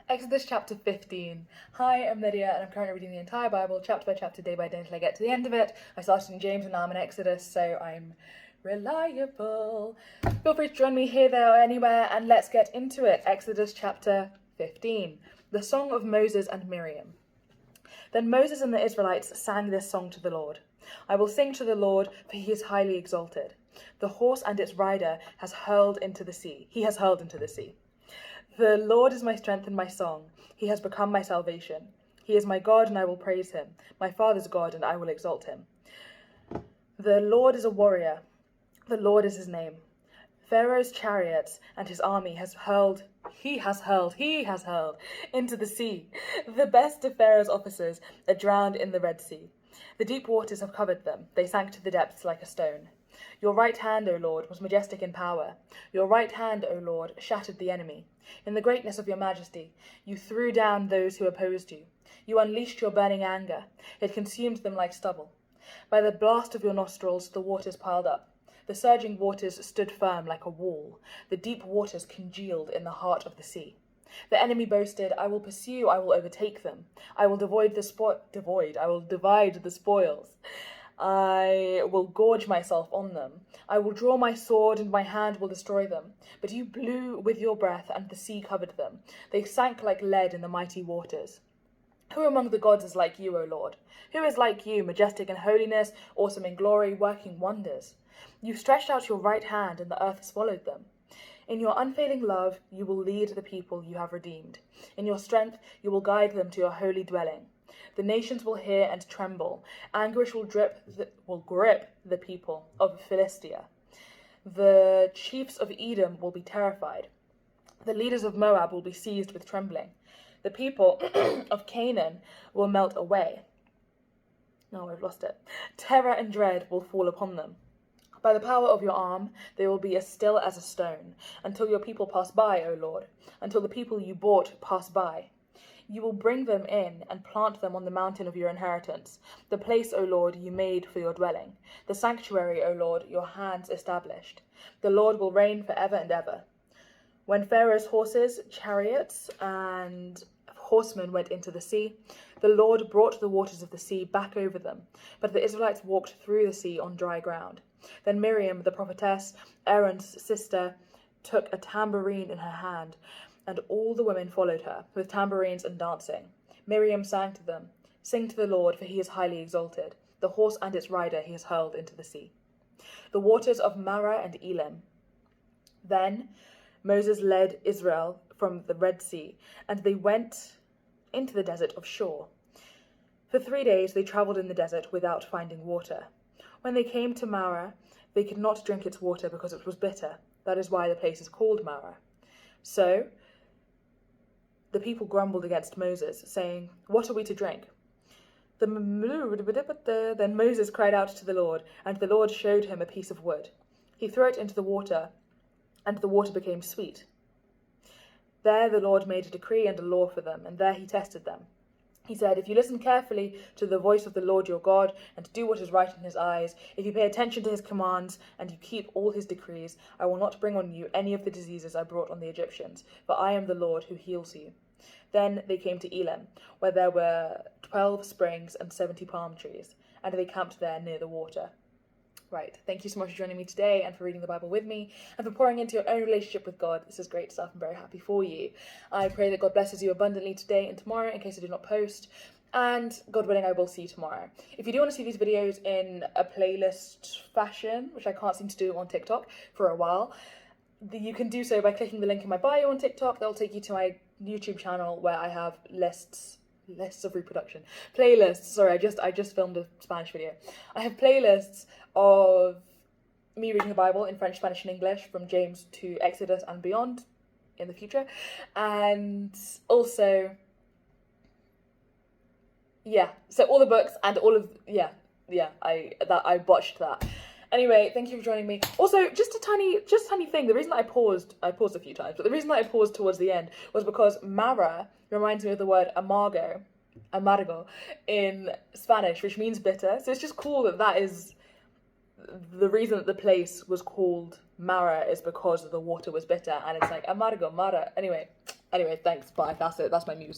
Exodus chapter 15. Hi, I'm Lydia, and I'm currently reading the entire Bible, chapter by chapter, day by day, until I get to the end of it. I started in James and now I'm in Exodus, so I'm reliable. Feel free to join me here, there, or anywhere, and let's get into it. Exodus chapter 15. The Song of Moses and Miriam. Then Moses and the Israelites sang this song to the Lord. I will sing to the Lord, for he is highly exalted. The horse and its rider has hurled into the sea. He has hurled into the sea. The Lord is my strength and my song. He has become my salvation. He is my God, and I will praise him. My father's God, and I will exalt him. The Lord is a warrior. The Lord is his name. Pharaoh's chariots and his army he has hurled into the sea. The best of Pharaoh's officers are drowned in the Red Sea. The deep waters have covered them. They sank to the depths like a stone. Your right hand, O Lord, was majestic in power. Your right hand, O Lord, shattered the enemy. In the greatness of your majesty, you threw down those who opposed you. You unleashed your burning anger. It consumed them like stubble. By the blast of your nostrils, the waters piled up. The surging waters stood firm like a wall. The deep waters congealed in the heart of the sea. The enemy boasted, I will pursue, I will overtake them. I will divide the spoils. I will gorge myself on them. I will draw my sword, and my hand will destroy them. But you blew with your breath, and the sea covered them. They sank like lead in the mighty waters. Who among the gods is like you, O Lord? Who is like you, majestic in holiness, awesome in glory, working wonders? You stretched out your right hand, and the earth swallowed them. In your unfailing love, you will lead the people you have redeemed. In your strength, you will guide them to your holy dwelling. The nations will hear and tremble. Anguish will grip the people of Philistia. The chiefs of Edom will be terrified. The leaders of Moab will be seized with trembling. The people of Canaan will melt away. No, I've lost it. Terror and dread will fall upon them. By the power of your arm, they will be as still as a stone, until your people pass by, O Lord, until the people you bought pass by. You will bring them in and plant them on the mountain of your inheritance, the place, O Lord, you made for your dwelling, the sanctuary, O Lord, your hands established. The Lord will reign forever and ever. When Pharaoh's horses, chariots, and horsemen went into the sea, the Lord brought the waters of the sea back over them, but the Israelites walked through the sea on dry ground. Then Miriam, the prophetess, Aaron's sister, took a tambourine in her hand, and all the women followed her, with tambourines and dancing. Miriam sang to them, Sing to the Lord, for he is highly exalted. The horse and its rider he has hurled into the sea. The waters of Marah and Elim. Then Moses led Israel from the Red Sea, and they went into the desert of Shur. For 3 days they travelled in the desert without finding water. When they came to Marah, they could not drink its water because it was bitter. That is why the place is called Marah. So the people grumbled against Moses, saying, What are we to drink? Then Moses cried out to the Lord, and the Lord showed him a piece of wood. He threw it into the water, and the water became sweet. There the Lord made a decree and a law for them, and there he tested them. He said, If you listen carefully to the voice of the Lord your God, and do what is right in his eyes, if you pay attention to his commands, and you keep all his decrees, I will not bring on you any of the diseases I brought on the Egyptians, for I am the Lord who heals you. Then they came to Elim, where there were 12 springs and 70 palm trees, and they camped there near the water. Right, thank you so much for joining me today and for reading the Bible with me and for pouring into your own relationship with God. This is great stuff. I'm very happy for you. I pray that God blesses you abundantly today and tomorrow in case I do not post. And God willing, I will see you tomorrow. If you do want to see these videos in a playlist fashion, which I can't seem to do on TikTok for a while, you can do so by clicking the link in my bio on TikTok. That'll take you to my YouTube channel where I have lists of reproduction. Playlists, sorry, I just filmed a Spanish video. I have playlists of me reading the Bible in French, Spanish, and English from James to Exodus and beyond in the future. And also, so all the books and all of, I botched that. Anyway, thank you for joining me. Also, just a tiny thing. The reason I paused a few times, but the reason that I paused towards the end was because Mara reminds me of the word amargo, in Spanish, which means bitter. So it's just cool that is the reason that the place was called Mara is because the water was bitter, and it's like amargo, Mara. Anyway, Anyway, thanks. Bye. That's it. That's my news.